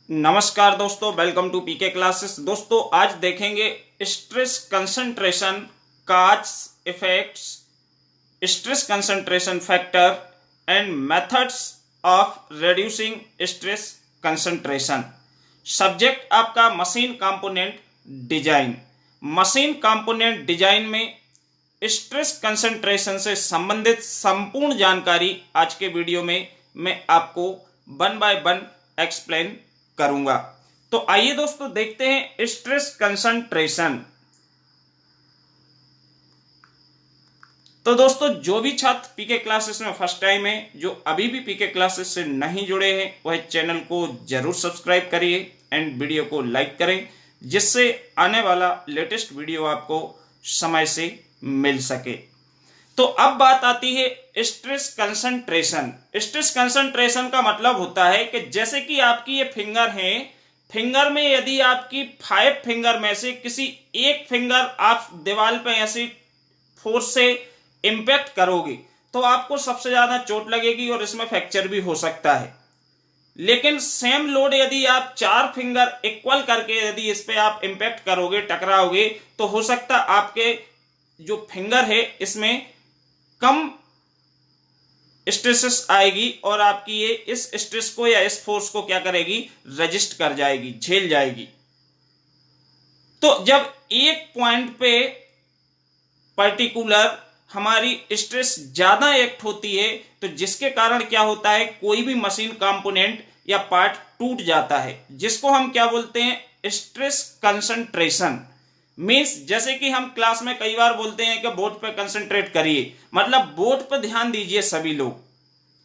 नमस्कार दोस्तों, welcome to PK classes. दोस्तों आज देखेंगे stress concentration cause effects, stress concentration factor and methods of reducing stress concentration. Subject आपका machine component design. Machine component design में stress concentration से संबंधित संपूर्ण जानकारी आज के वीडियो में मैं आपको वन बाय वन एक्सप्लेन करूंगा। तो आइए दोस्तों देखते हैं स्ट्रेस कंसंट्रेशन। तो दोस्तों जो भी छात्र पीके क्लासेस में फर्स्ट टाइम है, जो अभी भी पीके क्लासेस से नहीं जुड़े हैं, वह चैनल को जरूर सब्सक्राइब करिए एंड वीडियो को लाइक करें, जिससे आने वाला लेटेस्ट वीडियो आपको समय से मिल सके। तो अब बात आती है स्ट्रेस कंसंट्रेशन। स्ट्रेस कंसंट्रेशन का मतलब होता है कि जैसे कि आपकी ये फिंगर है, फिंगर में यदि आपकी 5 फिंगर में से किसी एक फिंगर आप दीवार पे ऐसे फोर्स से इंपैक्ट करोगे तो आपको सबसे ज्यादा चोट लगेगी और इसमें फ्रैक्चर भी हो सकता है। लेकिन सेम लोड यदि आप 4 फिंगर इक्वल करके यदि इस पे आप इंपैक्ट करोगे, टकराओगे, तो हो सकता आपके जो फिंगर है इसमें कम स्ट्रेसेस आएगी और आपकी ये इस स्ट्रेस को या इस फोर्स को क्या करेगी, रेजिस्ट कर जाएगी, झेल जाएगी। तो जब एक पॉइंट पे पर्टिकुलर हमारी स्ट्रेस ज्यादा एक्ट होती है तो जिसके कारण क्या होता है, कोई भी मशीन कंपोनेंट या पार्ट टूट जाता है, जिसको हम क्या बोलते हैं, स्ट्रेस कंसंट्रेशन। मीन्स जैसे कि हम क्लास में कई बार बोलते हैं कि बोर्ड पे कंसंट्रेट करिए, मतलब बोर्ड पे ध्यान दीजिए सभी लोग।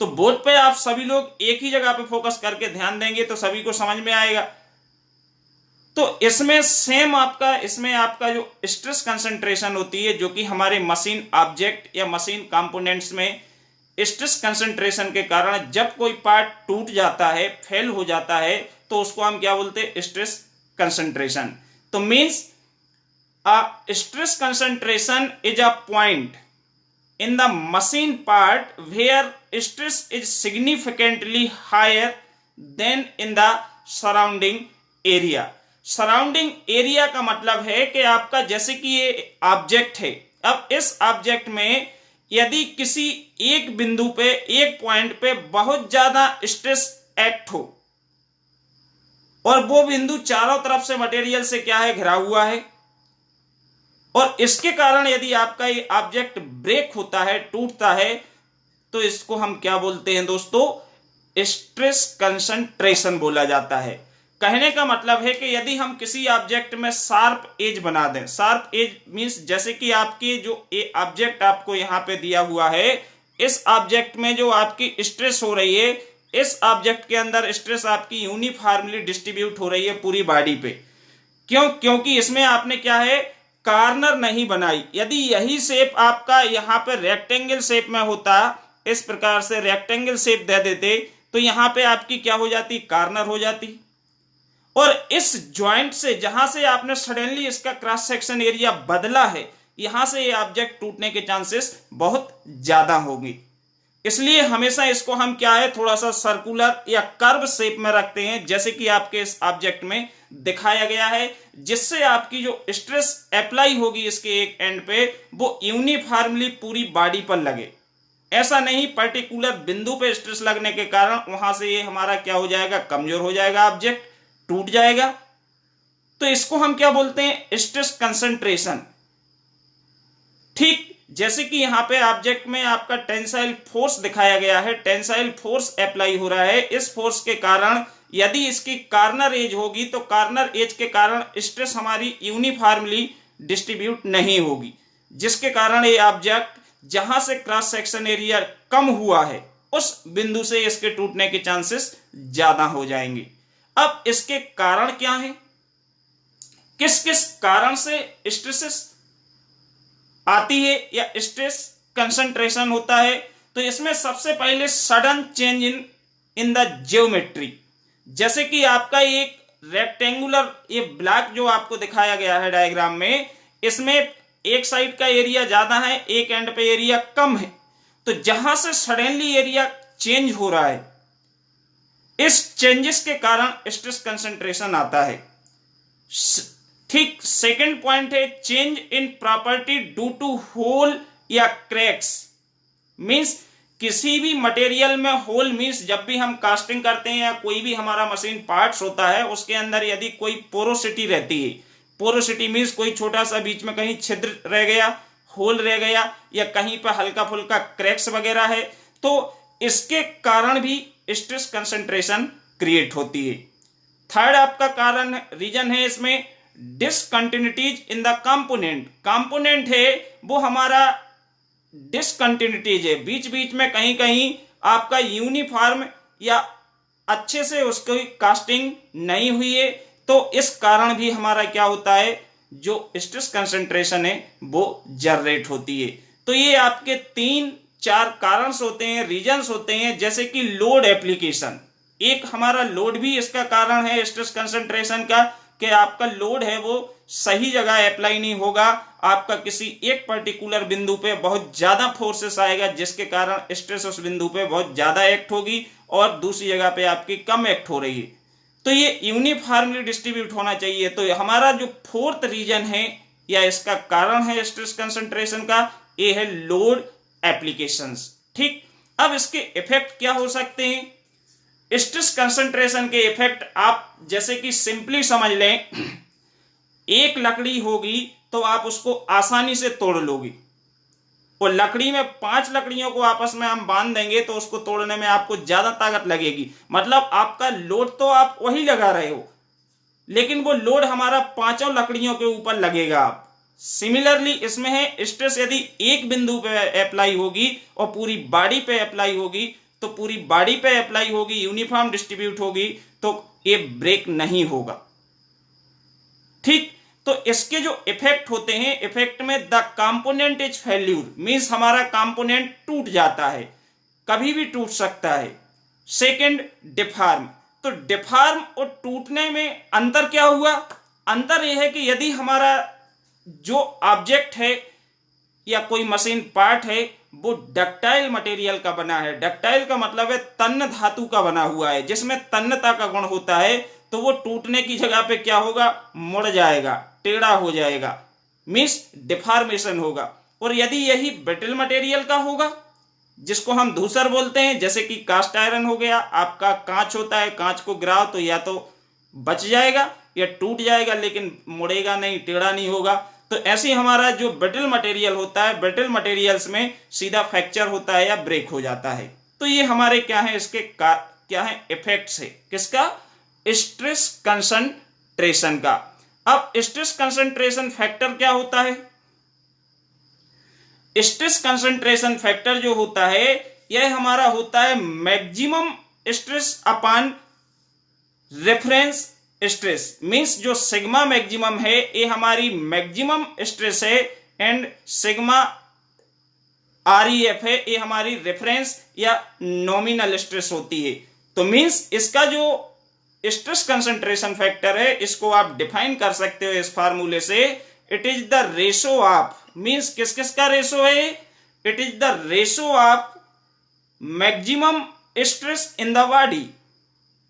तो बोर्ड पे आप सभी लोग एक ही जगह पे फोकस करके ध्यान देंगे तो सभी को समझ में आएगा। तो इसमें सेम इसमें आपका जो स्ट्रेस कंसंट्रेशन होती है, जो कि हमारे मशीन ऑब्जेक्ट या मशीन कंपोनेंट्स में स्ट्रेस कंसंट्रेशन के कारण जब कोई पार्ट टूट जाता है, फेल हो जाता है, तो उसको हम क्या बोलते हैं, स्ट्रेस कंसंट्रेशन। तो means stress concentration is a point in the machine part where stress is significantly higher than in the surrounding area। Surrounding area का मतलब है कि आपका जैसे कि ये ऑब्जेक्ट है, अब इस ऑब्जेक्ट में यदि किसी एक बिंदु पे, एक पॉइंट पे बहुत ज्यादा स्ट्रेस एक्ट हो और वो बिंदु चारों तरफ से मटेरियल से क्या है, घिरा हुआ है, और इसके कारण यदि आपका ये ऑब्जेक्ट ब्रेक होता है, टूटता है, तो इसको हम क्या बोलते हैं दोस्तों, स्ट्रेस कंसंट्रेशन बोला जाता है। कहने का मतलब है कि यदि हम किसी ऑब्जेक्ट में शार्प एज बना दें, शार्प एज मींस जैसे कि आपके जो ऑब्जेक्ट आपको यहां पे दिया हुआ है, इस ऑब्जेक्ट में जो आपकी स्ट्रेस हो रही है, इस ऑब्जेक्ट के अंदर स्ट्रेस आपकी यूनिफॉर्मली डिस्ट्रीब्यूट हो रही है पूरी बॉडी पे। क्योंकि इसमें आपने क्या है, कार्नर नहीं बनाई। यदि यही शेप आपका यहां पर रेक्टेंगल शेप में होता, इस प्रकार से रेक्टेंगल शेप दे देते, तो यहां पे आपकी क्या हो जाती, कार्नर हो जाती। और इस जॉइंट से जहां से आपने सडनली इसका क्रॉस सेक्शन एरिया बदला है, यहां से ये ऑब्जेक्ट टूटने के चांसेस बहुत ज्यादा होंगे। इसलिए हमेशा इसको हम क्या है, थोड़ा सा सर्कुलर या कर्व शेप में रखते हैं, जैसे कि आपके इस ऑब्जेक्ट में दिखाया गया है, जिससे आपकी जो स्ट्रेस अप्लाई होगी इसके एक एंड पे, वो यूनिफॉर्मली पूरी बॉडी पर लगे। ऐसा नहीं पर्टिकुलर बिंदु पे स्ट्रेस लगने के कारण वहां से ये हमारा क्या हो जाएगा, कमजोर हो जाएगा, ऑब्जेक्ट टूट जाएगा। तो इसको हम क्या बोलते हैं, स्ट्रेस कंसंट्रेशन। ठीक जैसे कि यहां पे ऑब्जेक्ट में आपका टेंसाइल फोर्स दिखाया गया है, टेंसाइल फोर्स अप्लाई हो रहा है। इस फोर्स के कारण यदि इसकी कार्नर एज होगी तो कार्नर एज के कारण स्ट्रेस हमारी यूनिफॉर्मली डिस्ट्रीब्यूट नहीं होगी, जिसके कारण ये ऑब्जेक्ट जहां से क्रॉस सेक्शन एरिया कम हुआ है, उस बिंदु से इसके टूटने के चांसेस ज्यादा हो जाएंगे। अब इसके कारण क्या है, किस किस कारण से स्ट्रेसेस आती है या स्ट्रेस कंसंट्रेशन होता है। तो इसमें सबसे पहले sudden change in the geometry. जैसे कि आपका एक रेक्टेंगुलर ये ब्लॉक जो आपको दिखाया गया है डायग्राम में, इसमें एक साइड का एरिया ज्यादा है, एक एंड पे एरिया कम है। तो जहां से सडनली एरिया चेंज हो रहा है, इस चेंजेस के कारण स्ट्रेस कंसंट्रेशन आता है। ठीक, सेकंड पॉइंट है change in property due to hole या क्रैक्स। मींस किसी भी मटेरियल में होल, मींस जब भी हम कास्टिंग करते हैं या कोई भी हमारा मशीन पार्ट्स होता है उसके अंदर यदि कोई पोरोसिटी रहती है, पोरोसिटी मींस कोई छोटा सा बीच में कहीं छिद्र रह गया, होल रह गया, या कहीं पर हल्का फुल्का क्रैक्स वगैरह है, तो इसके कारण भी स्ट्रेस कंसंट्रेशन क्रिएट होती है। थर्ड आपका कारण रीजन है इसमें discontinuities in the component. Component है वो हमारा डिसकंटिन्यूटीज है, बीच बीच में कहीं कहीं आपका यूनिफॉर्म या अच्छे से उसकी कास्टिंग नहीं हुई है, तो इस कारण भी हमारा क्या होता है, जो स्ट्रेस कंसंट्रेशन है वो जनरेट होती है। तो ये आपके 3-4 कारण होते हैं, रीजंस होते हैं, जैसे कि लोड एप्लीकेशन। एक हमारा लोड भी इसका कारण है स्ट्रेस कंसंट्रेशन का, कि आपका लोड है वो सही जगह अप्लाई नहीं होगा, आपका किसी एक पर्टिकुलर बिंदु पे बहुत ज्यादा फोर्सेस आएगा जिसके कारण स्ट्रेस उस बिंदु पे बहुत ज्यादा एक्ट होगी और दूसरी जगह पे आपकी कम एक्ट हो रही है। तो ये यूनिफॉर्मली डिस्ट्रीब्यूट होना चाहिए। तो हमारा जो फोर्थ रीजन है या इसका कारण है स्ट्रेस कंसंट्रेशन का, ये है लोड एप्लीकेशंस। ठीक, अब इसके इफेक्ट क्या हो सकते हैं? स्ट्रेस कंसंट्रेशन के इफेक्ट आप जैसे कि सिंपली समझ लें, एक लकड़ी होगी तो आप उसको आसानी से तोड़ लोगी, और लकड़ी में 5 लकड़ियों को आपस में हम बांध देंगे तो उसको तोड़ने में आपको ज्यादा ताकत लगेगी। मतलब आपका लोड तो आप वही लगा रहे हो, लेकिन वो लोड हमारा 5 लकड़ियों के ऊपर लगेगा। आप सिमिलरली इसमें है स्ट्रेस यदि एक बिंदु पे अप्लाई होगी और पूरी बॉडी पे अप्लाई होगी, तो पूरी बॉडी पे अप्लाई होगी, यूनिफॉर्म डिस्ट्रीब्यूट होगी, तो ये ब्रेक नहीं होगा। ठीक, तो इसके जो इफेक्ट होते हैं, इफेक्ट में the component is failure, means हमारा कंपोनेंट टूट जाता है, कभी भी टूट सकता है। सेकंड डिफॉर्म, तो डिफॉर्म और टूटने में अंतर क्या हुआ? अंतर यह है कि यदि हमारा जो ऑब्जेक्ट है या कोई मशीन पार्ट है वो डक्टाइल मटेरियल का बना है, डक्टाइल का मतलब है तन्य धातु का बना हुआ है, जिसमें तन्यता का गुण होता है, तो वो टूटने की जगह पे क्या होगा, मुड़ जाएगा, टेढ़ा हो जाएगा, मींस डिफॉर्मेशन होगा। और यदि यही ब्रिटल मटेरियल का होगा, जिसको हम धूसर बोलते हैं, जैसे कि कास्ट आयरन हो गया, आपका कांच होता है, कांच को गिराओ तो या तो बच जाएगा या टूट जाएगा, लेकिन मुड़ेगा नहीं, टेढ़ा नहीं होगा। तो ऐसे हमारा जो ब्रिटल मटेरियल होता है, ब्रिटल मटेरियल्स में सीधा फ्रैक्चर होता है या ब्रेक हो जाता है। तो ये हमारे क्या है, इसके क्या है इफेक्ट्स है, किसका? स्ट्रेस कंसंट्रेशन का। अब स्ट्रेस कंसंट्रेशन फैक्टर क्या होता है? स्ट्रेस कंसंट्रेशन फैक्टर जो होता है यह हमारा होता है maximum stress upon reference stress, means जो सिग्मा मैक्सिमम है ये हमारी मैक्सिमम स्ट्रेस है, एंड सिग्मा REF है ये हमारी रेफरेंस या नॉमिनल स्ट्रेस होती है। तो मींस इसका जो स्ट्रेस कंसंट्रेशन फैक्टर है इसको आप डिफाइन कर सकते हो इस फार्मूले से, it is the ratio of, means किस किस का रेशो है? It is the ratio of maximum stress in the body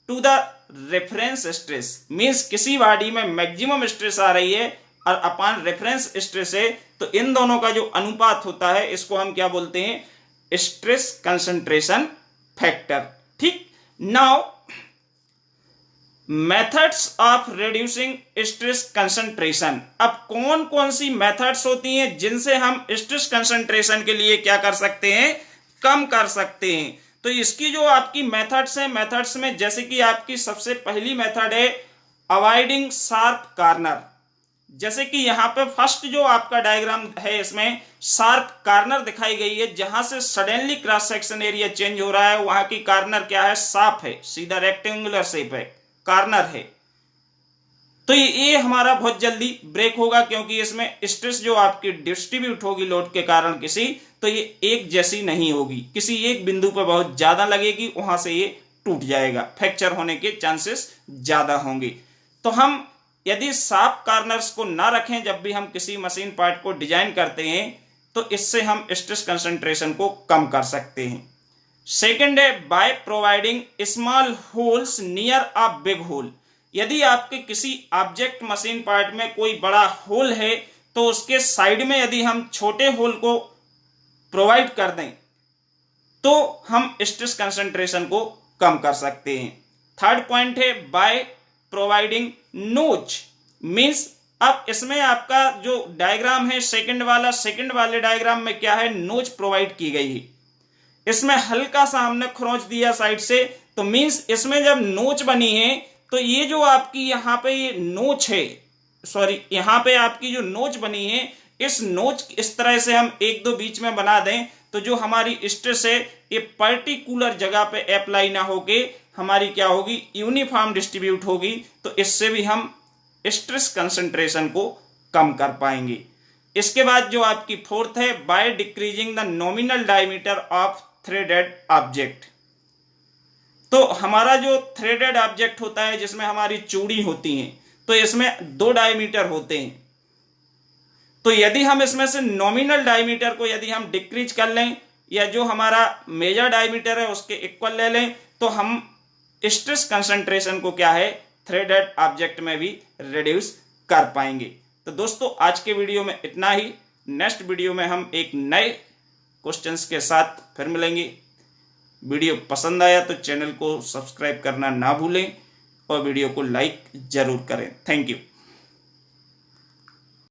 to the reference stress, means किसी बॉडी में मैक्सिमम स्ट्रेस आ रही है और अपॉन रेफरेंस स्ट्रेस है, तो इन दोनों का जो अनुपात होता है इसको हम क्या बोलते हैं? Stress concentration factor. ठीक, now methods of reducing stress concentration. अब कौन कौन सी मेथड्स होती हैं जिनसे हम स्ट्रेस कंसंट्रेशन के लिए क्या कर सकते हैं, कम कर सकते हैं? तो इसकी जो आपकी मेथड्स हैं, मेथड्स में जैसे कि आपकी सबसे पहली मेथड है अवॉइडिंग शार्प कॉर्नर। जैसे कि यहां पे फर्स्ट जो आपका डायग्राम है इसमें शार्प कॉर्नर दिखाई गई है, जहां से suddenly cross section area change हो रहा है, वहां की कॉर्नर क्या है, शार्प है, सीधा रेक्टेंगुलर शेप है, कॉर्नर है। तो ये हमारा बहुत जल्दी ब्रेक होगा, क्योंकि इसमें स्ट्रेस जो आपकी डिस्ट्रीब्यूट होगी लोड के कारण किसी, तो ये एक जैसी नहीं होगी, किसी एक बिंदु पर बहुत ज्यादा लगेगी, वहां से ये टूट जाएगा, फ्रैक्चर होने के चांसेस ज्यादा होंगे। तो हम यदि शार्प कॉर्नर्स को ना रखें जब भी हम किसी मशीन पार्ट को डिजाइन करते हैं, तो इससे हम स्ट्रेस कंसंट्रेशन को कम कर सकते हैं। सेकंड है by providing small holes near a big hole. यदि आपके किसी ऑब्जेक्ट मशीन पार्ट में कोई बड़ा होल है तो उसके साइड में यदि हम छोटे होल को प्रोवाइड कर दें तो हम स्ट्रेस कंसंट्रेशन को कम कर सकते हैं। थर्ड पॉइंट है बाय प्रोवाइडिंग नोच, मींस अब इसमें आपका जो डायग्राम है सेकंड वाले डायग्राम में क्या है, नोच प्रोवाइड की गई है। इसमें हल्का सा हमने खरोंच दिया साइड से, तो मींस इसमें जब नोच बनी है तो ये जो आपकी यहाँ पे ये नोच है, सॉरी यहाँ पे आपकी जो नोच बनी है, इस नोच इस तरह से हम एक दो बीच में बना दें तो जो हमारी स्ट्रेस है ये पर्टिकुलर जगह पे अप्लाई ना होके हमारी क्या होगी, यूनिफॉर्म डिस्ट्रीब्यूट होगी। तो इससे भी हम स्ट्रेस कंसंट्रेशन को कम कर पाएंगे। इसके बाद जो आपकी फोर्थ है by decreasing the nominal diameter of threaded object. तो हमारा जो थ्रेडेड ऑब्जेक्ट होता है जिसमें हमारी चूड़ी होती हैं, तो इसमें 2 डायमीटर होते हैं। तो यदि हम इसमें से नॉमिनल डायमीटर को यदि हम डिक्रीज कर लें या जो हमारा मेजर डायमीटर है उसके इक्वल ले लें तो हम स्ट्रेस कंसंट्रेशन को क्या है, थ्रेडेड ऑब्जेक्ट में भी रिड्यूस कर पाएंगे। तो दोस्तों आज के वीडियो में इतना ही। नेक्स्ट वीडियो में हम एक नए क्वेश्चंस के साथ फिर मिलेंगे। वीडियो पसंद आया तो चैनल को सब्सक्राइब करना ना भूलें और वीडियो को लाइक जरूर करें। Thank you.